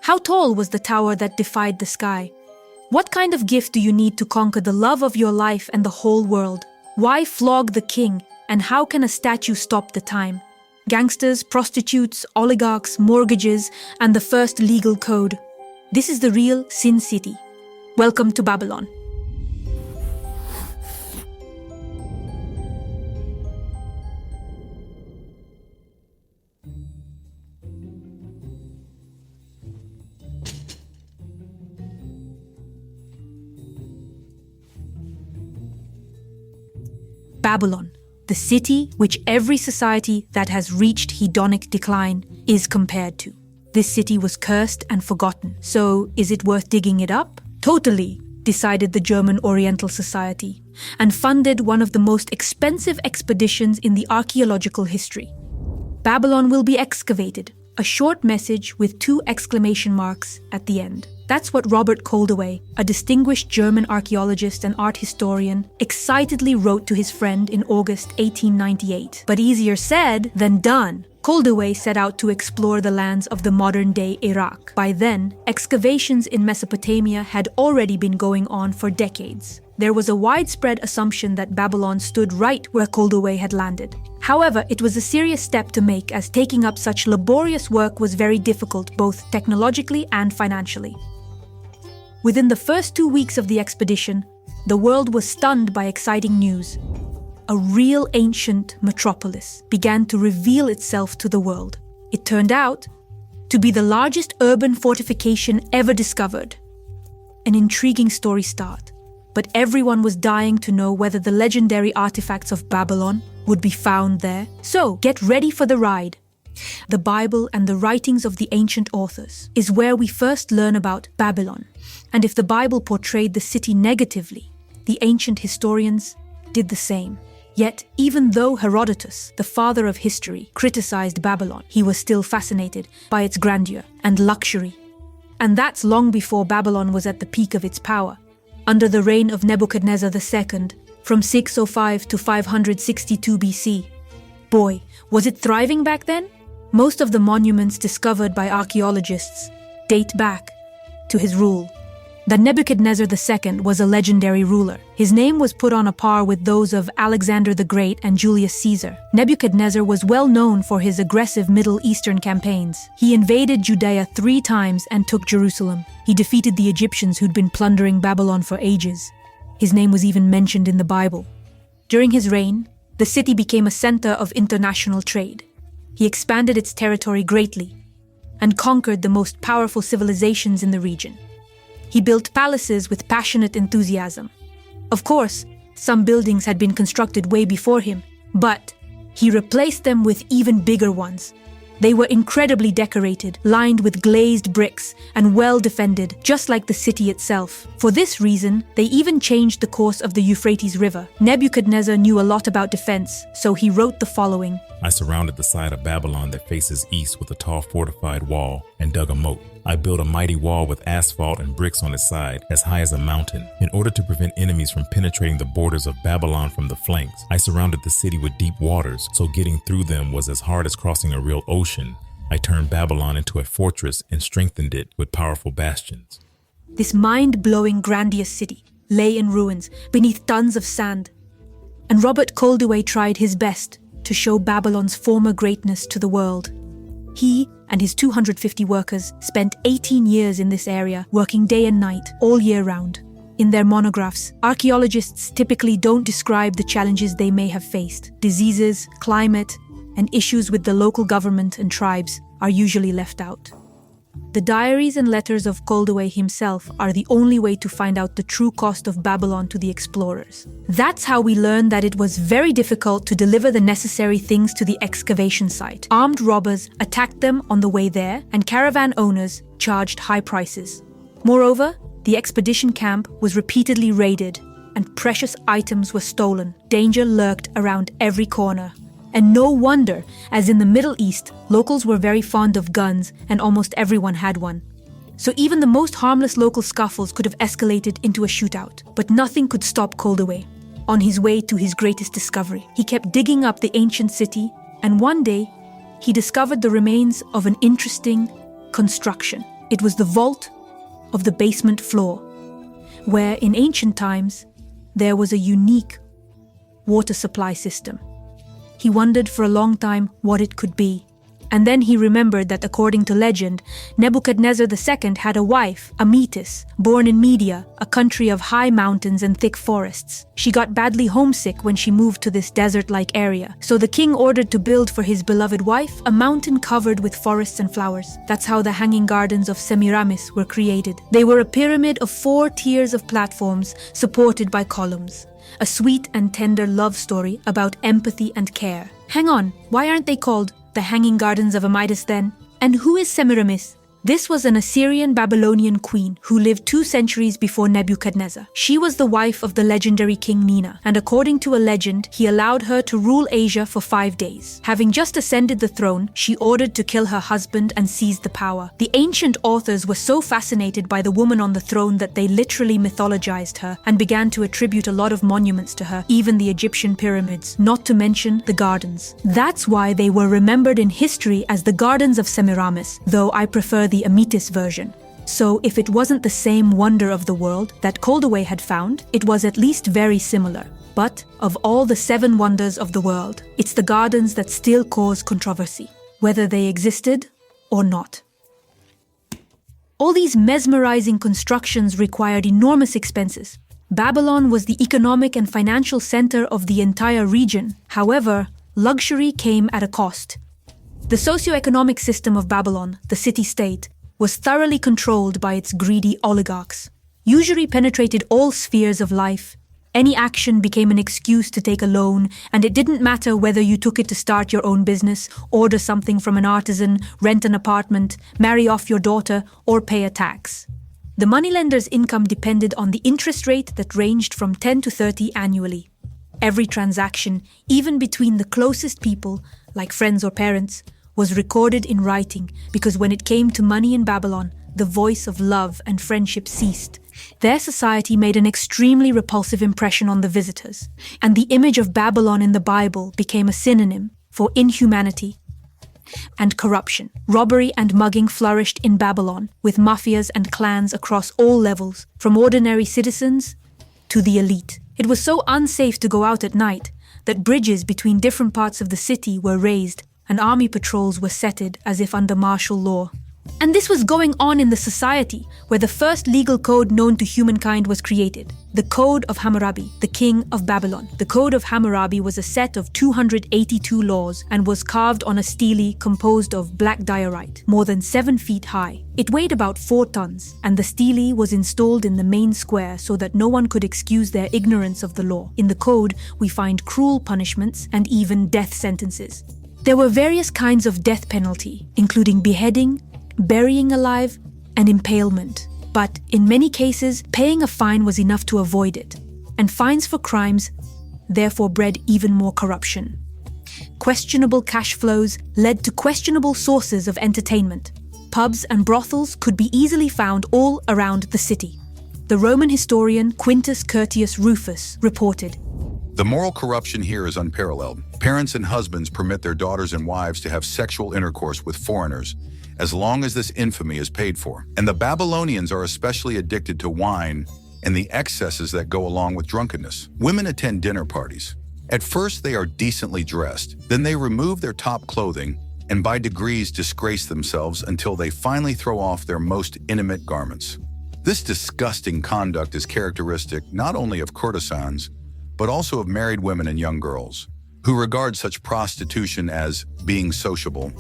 How tall was the tower that defied the sky? What kind of gift do you need to conquer the love of your life and the whole world? Why flog the king, and how can a statue stop the time? Gangsters, prostitutes, oligarchs, mortgages, and the first legal code. This is the real Sin City. Welcome to Babylon. Babylon, the city which every society that has reached hedonic decline is compared to. This city was cursed and forgotten, so is it worth digging it up? Totally, decided the German Oriental Society, and funded one of the most expensive expeditions in the archaeological history. Babylon will be excavated, a short message with 2 exclamation marks at the end. That's what Robert Koldewey, a distinguished German archaeologist and art historian, excitedly wrote to his friend in August 1898. But easier said than done. Koldewey set out to explore the lands of the modern-day Iraq. By then, excavations in Mesopotamia had already been going on for decades. There was a widespread assumption that Babylon stood right where Koldewey had landed. However, it was a serious step to make, as taking up such laborious work was very difficult both technologically and financially. Within the first 2 weeks of the expedition, the world was stunned by exciting news. A real ancient metropolis began to reveal itself to the world. It turned out to be the largest urban fortification ever discovered. An intriguing story start, but everyone was dying to know whether the legendary artifacts of Babylon would be found there. So, get ready for the ride. The Bible and the writings of the ancient authors is where we first learn about Babylon. And if the Bible portrayed the city negatively, the ancient historians did the same. Yet, even though Herodotus, the father of history, criticized Babylon, he was still fascinated by its grandeur and luxury. And that's long before Babylon was at the peak of its power. Under the reign of Nebuchadnezzar II, from 605 to 562 BC. Boy, was it thriving back then? Most of the monuments discovered by archaeologists date back to his rule. That Nebuchadnezzar II was a legendary ruler. His name was put on a par with those of Alexander the Great and Julius Caesar. Nebuchadnezzar was well known for his aggressive Middle Eastern campaigns. He invaded Judea 3 times and took Jerusalem. He defeated the Egyptians who'd been plundering Babylon for ages. His name was even mentioned in the Bible. During his reign, the city became a center of international trade. He expanded its territory greatly and conquered the most powerful civilizations in the region. He built palaces with passionate enthusiasm. Of course, some buildings had been constructed way before him, but he replaced them with even bigger ones. They were incredibly decorated, lined with glazed bricks, and well defended, just like the city itself. For this reason, they even changed the course of the Euphrates River. Nebuchadnezzar knew a lot about defense, so he wrote the following. I surrounded the side of Babylon that faces east with a tall fortified wall and dug a moat. I built a mighty wall with asphalt and bricks on its side, as high as a mountain, in order to prevent enemies from penetrating the borders of Babylon from the flanks. I surrounded the city with deep waters, so getting through them was as hard as crossing a real ocean. I turned Babylon into a fortress and strengthened it with powerful bastions. This mind-blowing grandiose city lay in ruins beneath tons of sand. And Robert Koldewey tried his best to show Babylon's former greatness to the world. He and his 250 workers spent 18 years in this area, working day and night, all year round. In their monographs, archaeologists typically don't describe the challenges they may have faced. Diseases, climate, and issues with the local government and tribes are usually left out. The diaries and letters of Koldewey himself are the only way to find out the true cost of Babylon to the explorers. That's how we learn that it was very difficult to deliver the necessary things to the excavation site. Armed robbers attacked them on the way there, and caravan owners charged high prices. Moreover, the expedition camp was repeatedly raided, and precious items were stolen. Danger lurked around every corner. And no wonder, as in the Middle East, locals were very fond of guns and almost everyone had one. So even the most harmless local scuffles could have escalated into a shootout. But nothing could stop Koldewey. On his way to his greatest discovery, he kept digging up the ancient city, and one day, he discovered the remains of an interesting construction. It was the vault of the basement floor, where in ancient times there was a unique water supply system. He wondered for a long time what it could be. And then he remembered that according to legend, Nebuchadnezzar II had a wife, Amytis, born in Media, a country of high mountains and thick forests. She got badly homesick when she moved to this desert-like area, so the king ordered to build for his beloved wife a mountain covered with forests and flowers. That's how the hanging gardens of Semiramis were created. They were a pyramid of 4 tiers of platforms supported by columns. A sweet and tender love story about empathy and care. Hang on, why aren't they called the Hanging Gardens of Amytis then? And who is Semiramis? This was an Assyrian Babylonian queen who lived 2 centuries before Nebuchadnezzar. She was the wife of the legendary King Nina, and according to a legend, he allowed her to rule Asia for 5 days. Having just ascended the throne, she ordered to kill her husband and seize the power. The ancient authors were so fascinated by the woman on the throne that they literally mythologized her and began to attribute a lot of monuments to her, even the Egyptian pyramids, not to mention the gardens. That's why they were remembered in history as the Gardens of Semiramis, though I prefer the Amytis version. So if it wasn't the same wonder of the world that Coldaway had found, it was at least very similar. But of all the 7 wonders of the world, it's the gardens that still cause controversy, whether they existed or not. All these mesmerizing constructions required enormous expenses. Babylon was the economic and financial center of the entire region. However, luxury came at a cost. The socio-economic system of Babylon, the city-state, was thoroughly controlled by its greedy oligarchs. Usury penetrated all spheres of life. Any action became an excuse to take a loan, and it didn't matter whether you took it to start your own business, order something from an artisan, rent an apartment, marry off your daughter, or pay a tax. The moneylender's income depended on the interest rate that ranged from 10 to 30 annually. Every transaction, even between the closest people, like friends or parents, was recorded in writing, because when it came to money in Babylon, the voice of love and friendship ceased. Their society made an extremely repulsive impression on the visitors, and the image of Babylon in the Bible became a synonym for inhumanity and corruption. Robbery and mugging flourished in Babylon, with mafias and clans across all levels, from ordinary citizens to the elite. It was so unsafe to go out at night that bridges between different parts of the city were raised and army patrols were setted as if under martial law. And this was going on in the society where the first legal code known to humankind was created, the Code of Hammurabi, the king of Babylon. The Code of Hammurabi was a set of 282 laws and was carved on a stele composed of black diorite, more than 7 feet high. It weighed about 4 tons, and the stele was installed in the main square so that no one could excuse their ignorance of the law. In the code, we find cruel punishments and even death sentences. There were various kinds of death penalty, including beheading, burying alive, and impalement. But in many cases, paying a fine was enough to avoid it, and fines for crimes therefore bred even more corruption. Questionable cash flows led to questionable sources of entertainment. Pubs and brothels could be easily found all around the city. The Roman historian Quintus Curtius Rufus reported, "The moral corruption here is unparalleled. Parents and husbands permit their daughters and wives to have sexual intercourse with foreigners, as long as this infamy is paid for. And the Babylonians are especially addicted to wine and the excesses that go along with drunkenness. Women attend dinner parties. At first they are decently dressed, then they remove their top clothing and by degrees disgrace themselves until they finally throw off their most intimate garments. This disgusting conduct is characteristic not only of courtesans, but also of married women and young girls, who regard such prostitution as being sociable."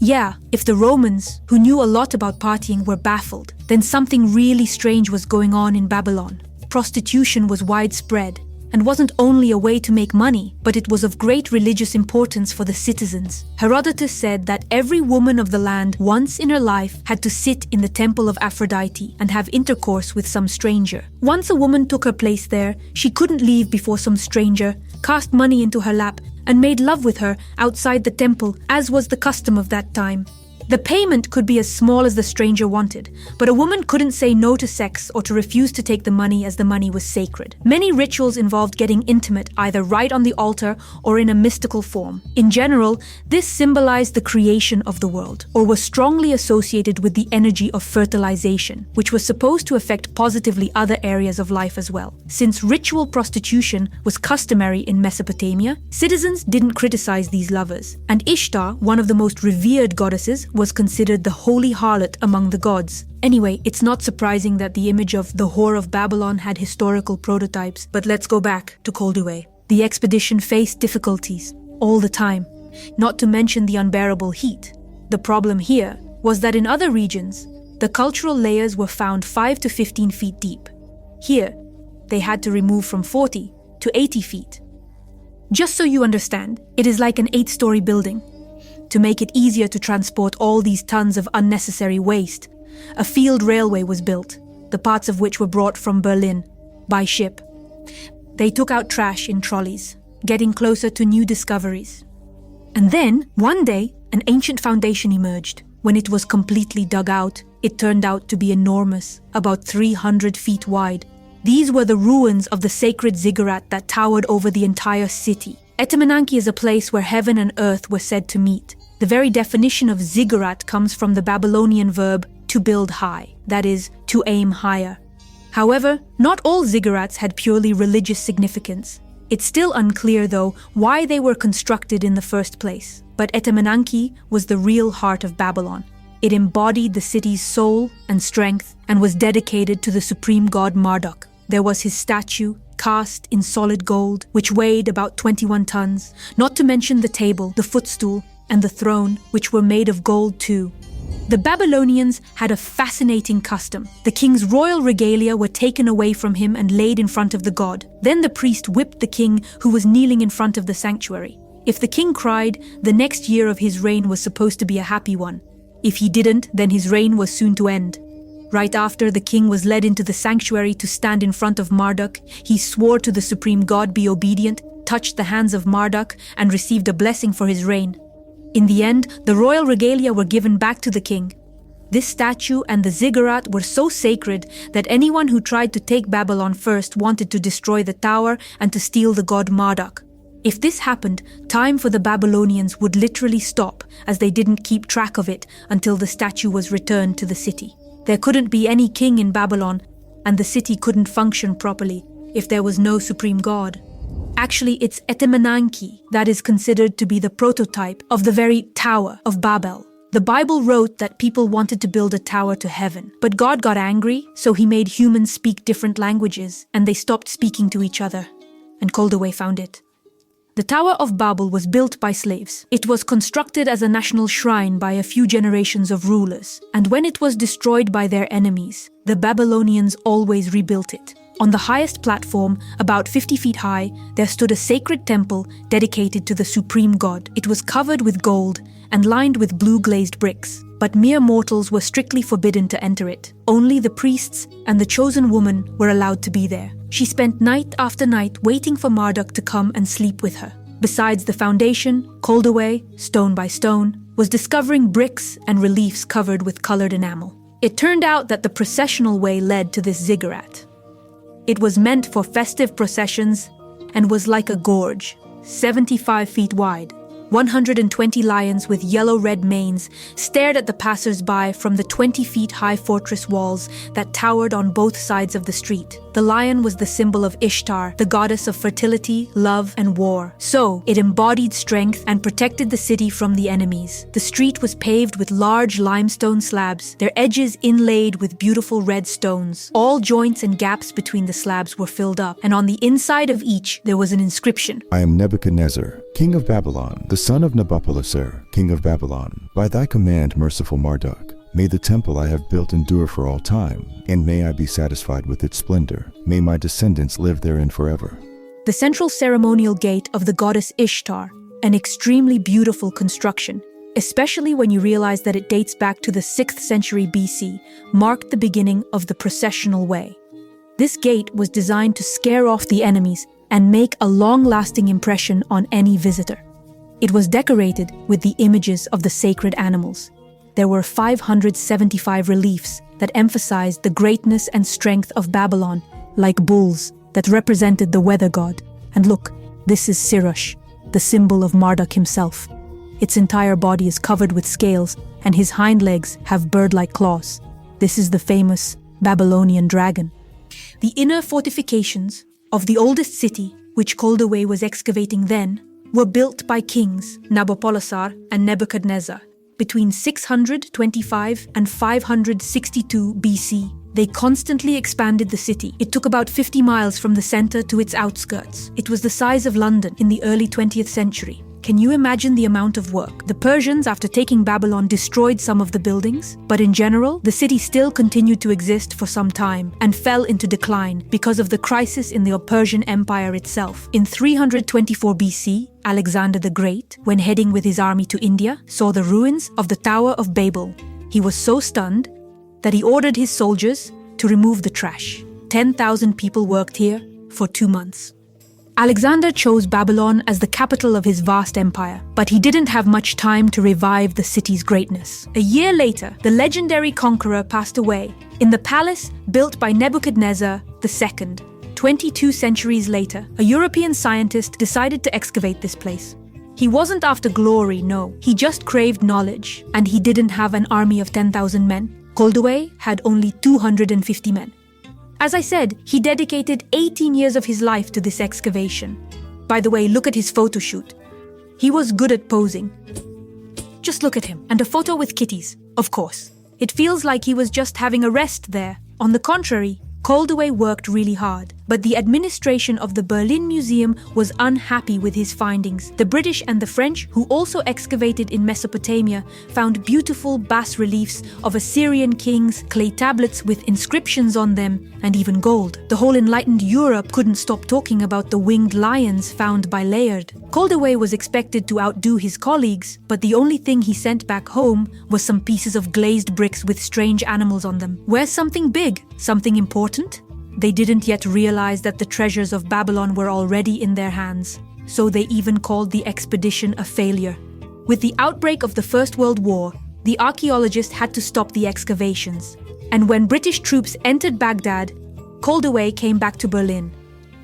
Yeah, if the Romans, who knew a lot about partying, were baffled, then something really strange was going on in Babylon. Prostitution was widespread, and wasn't only a way to make money, but it was of great religious importance for the citizens. Herodotus said that every woman of the land once in her life had to sit in the temple of Aphrodite and have intercourse with some stranger. Once a woman took her place there, she couldn't leave before some stranger cast money into her lap and made love with her outside the temple, as was the custom of that time. The payment could be as small as the stranger wanted, but a woman couldn't say no to sex or to refuse to take the money as the money was sacred. Many rituals involved getting intimate either right on the altar or in a mystical form. In general, this symbolized the creation of the world, or was strongly associated with the energy of fertilization, which was supposed to affect positively other areas of life as well. Since ritual prostitution was customary in Mesopotamia, citizens didn't criticize these lovers, and Ishtar, one of the most revered goddesses, was considered the holy harlot among the gods. Anyway, it's not surprising that the image of the Whore of Babylon had historical prototypes, but let's go back to Koldewey. The expedition faced difficulties all the time, not to mention the unbearable heat. The problem here was that in other regions, the cultural layers were found 5 to 15 feet deep. Here, they had to remove from 40 to 80 feet. Just so you understand, it is like an 8-story building. To make it easier to transport all these tons of unnecessary waste, a field railway was built, the parts of which were brought from Berlin by ship. They took out trash in trolleys, getting closer to new discoveries. And then, one day, an ancient foundation emerged. When it was completely dug out, it turned out to be enormous, about 300 feet wide. These were the ruins of the sacred ziggurat that towered over the entire city. Etemenanki is a place where heaven and earth were said to meet. The very definition of ziggurat comes from the Babylonian verb to build high, that is, to aim higher. However, not all ziggurats had purely religious significance. It's still unclear, though, why they were constructed in the first place. But Etemenanki was the real heart of Babylon. It embodied the city's soul and strength and was dedicated to the supreme god Marduk. There was his statue, cast in solid gold, which weighed about 21 tons, not to mention the table, the footstool, and the throne, which were made of gold too. The Babylonians had a fascinating custom. The king's royal regalia were taken away from him and laid in front of the god. Then the priest whipped the king, who was kneeling in front of the sanctuary. If the king cried, the next year of his reign was supposed to be a happy one. If he didn't, then his reign was soon to end. Right after the king was led into the sanctuary to stand in front of Marduk, he swore to the supreme god be obedient, touched the hands of Marduk, and received a blessing for his reign. In the end, the royal regalia were given back to the king. This statue and the ziggurat were so sacred that anyone who tried to take Babylon first wanted to destroy the tower and to steal the god Marduk. If this happened, time for the Babylonians would literally stop, as they didn't keep track of it until the statue was returned to the city. There couldn't be any king in Babylon, and the city couldn't function properly if there was no supreme god. Actually, it's Etemenanki that is considered to be the prototype of the very Tower of Babel. The Bible wrote that people wanted to build a tower to heaven, but God got angry, so he made humans speak different languages, and they stopped speaking to each other. And Koldewey found it. The Tower of Babel was built by slaves. It was constructed as a national shrine by a few generations of rulers, and when it was destroyed by their enemies, the Babylonians always rebuilt it. On the highest platform, about 50 feet high, there stood a sacred temple dedicated to the supreme god. It was covered with gold and lined with blue glazed bricks, but mere mortals were strictly forbidden to enter it. Only the priests and the chosen woman were allowed to be there. She spent night after night waiting for Marduk to come and sleep with her. Besides the foundation, Koldewey, stone by stone, was discovering bricks and reliefs covered with colored enamel. It turned out that the processional way led to this ziggurat. It was meant for festive processions and was like a gorge, 75 feet wide. 120 lions with yellow-red manes stared at the passers-by from the 20-feet-high fortress walls that towered on both sides of the street. The lion was the symbol of Ishtar, the goddess of fertility, love, and war. So, it embodied strength and protected the city from the enemies. The street was paved with large limestone slabs, their edges inlaid with beautiful red stones. All joints and gaps between the slabs were filled up, and on the inside of each there was an inscription. I am Nebuchadnezzar, king of Babylon, the son of Nabopolassar, king of Babylon. By thy command, merciful Marduk, may the temple I have built endure for all time, and may I be satisfied with its splendor. May my descendants live therein forever. The central ceremonial gate of the goddess Ishtar, an extremely beautiful construction, especially when you realize that it dates back to the 6th century BC, marked the beginning of the Processional Way. This gate was designed to scare off the enemies and make a long-lasting impression on any visitor. It was decorated with the images of the sacred animals. There were 575 reliefs that emphasized the greatness and strength of Babylon, like bulls that represented the weather god. And look, this is Sirush, the symbol of Marduk himself. Its entire body is covered with scales, and his hind legs have bird-like claws. This is the famous Babylonian dragon. The inner fortifications of the oldest city, which Koldewey was excavating then, were built by kings Nabopolassar and Nebuchadnezzar between 625 and 562 BC. They constantly expanded the city. It took about 50 miles from the center to its outskirts. It was the size of London in the early 20th century. Can you imagine the amount of work? The Persians, after taking Babylon, destroyed some of the buildings, but in general, the city still continued to exist for some time and fell into decline because of the crisis in the Persian Empire itself. In 324 BC, Alexander the Great, when heading with his army to India, saw the ruins of the Tower of Babel. He was so stunned that he ordered his soldiers to remove the trash. 10,000 people worked here for 2 months. Alexander chose Babylon as the capital of his vast empire, but he didn't have much time to revive the city's greatness. A year later, the legendary conqueror passed away in the palace built by Nebuchadnezzar II. 22 centuries later, a European scientist decided to excavate this place. He wasn't after glory, no. He just craved knowledge, and he didn't have an army of 10,000 men. Koldewey had only 250 men. As I said, he dedicated 18 years of his life to this excavation. By the way, look at his photo shoot. He was good at posing. Just look at him, and a photo with kitties, of course. It feels like he was just having a rest there. On the contrary, Koldewey worked really hard, but the administration of the Berlin Museum was unhappy with his findings. The British and the French, who also excavated in Mesopotamia, found beautiful bas-reliefs of Assyrian kings, clay tablets with inscriptions on them, and even gold. The whole enlightened Europe couldn't stop talking about the winged lions found by Layard. Koldewey was expected to outdo his colleagues, but the only thing he sent back home was some pieces of glazed bricks with strange animals on them. Where's something big? Something important? They didn't yet realize that the treasures of Babylon were already in their hands, so they even called the expedition a failure. With the outbreak of the First World War, the archaeologists had to stop the excavations, and when British troops entered Baghdad, Koldewey came back to Berlin.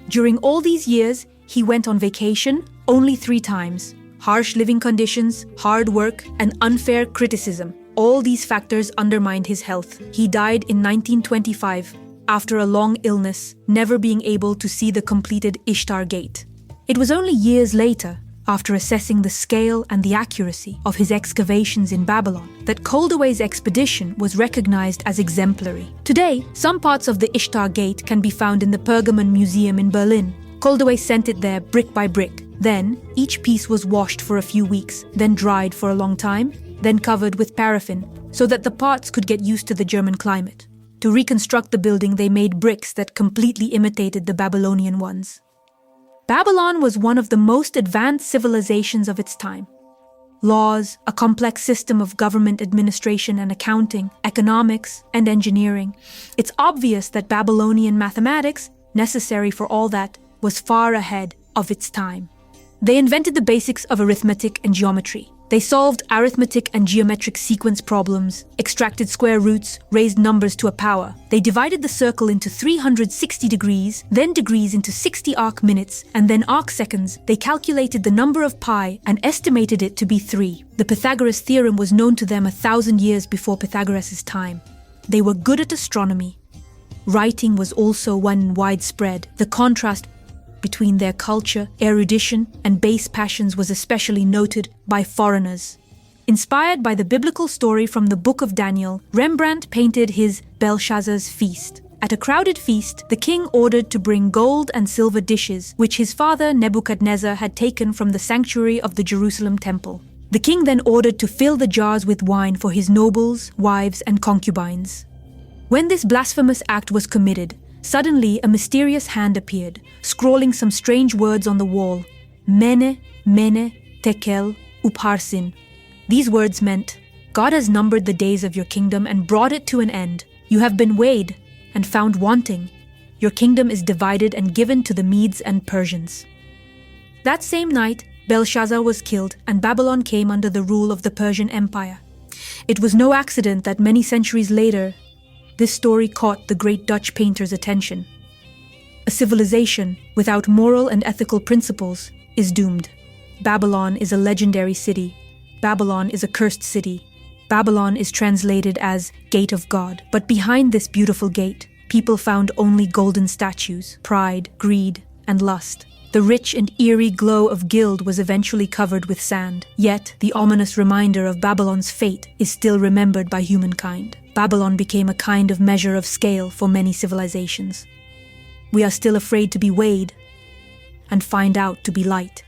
During all these years, he went on vacation only 3 times. Harsh living conditions, hard work, and unfair criticism. All these factors undermined his health. He died in 1925 after a long illness, never being able to see the completed Ishtar Gate. It was only years later, after assessing the scale and the accuracy of his excavations in Babylon, that Koldewey's expedition was recognized as exemplary. Today, some parts of the Ishtar Gate can be found in the Pergamon Museum in Berlin. Koldewey sent it there brick by brick. Then, each piece was washed for a few weeks, then dried for a long time, then covered with paraffin, so that the parts could get used to the German climate. To reconstruct the building, they made bricks that completely imitated the Babylonian ones. Babylon was one of the most advanced civilizations of its time. Laws, a complex system of government administration and accounting, economics, and engineering. It's obvious that Babylonian mathematics, necessary for all that, was far ahead of its time. They invented the basics of arithmetic and geometry. They solved arithmetic and geometric sequence problems, extracted square roots, raised numbers to a power. They divided the circle into 360 degrees, then degrees into 60 arc minutes, and then arc seconds. They calculated the number of pi and estimated it to be 3. The Pythagoras theorem was known to them 1,000 years before Pythagoras' time. They were good at astronomy. Writing was also one widespread. The contrast between their culture, erudition, and base passions was especially noted by foreigners. Inspired by the biblical story from the Book of Daniel, Rembrandt painted his Belshazzar's Feast. At a crowded feast, the king ordered to bring gold and silver dishes, which his father Nebuchadnezzar had taken from the sanctuary of the Jerusalem temple. The king then ordered to fill the jars with wine for his nobles, wives, and concubines. When this blasphemous act was committed, suddenly a mysterious hand appeared, scrawling some strange words on the wall. Mene, mene, tekel, upharsin. These words meant, God has numbered the days of your kingdom and brought it to an end. You have been weighed and found wanting. Your kingdom is divided and given to the Medes and Persians. That same night, Belshazzar was killed and Babylon came under the rule of the Persian Empire. It was no accident that many centuries later, this story caught the great Dutch painter's attention. A civilization without moral and ethical principles is doomed. Babylon is a legendary city. Babylon is a cursed city. Babylon is translated as Gate of God. But behind this beautiful gate, people found only golden statues, pride, greed, and lust. The rich and eerie glow of guild was eventually covered with sand. Yet, the ominous reminder of Babylon's fate is still remembered by humankind. Babylon became a kind of measure of scale for many civilizations. We are still afraid to be weighed and find out to be light.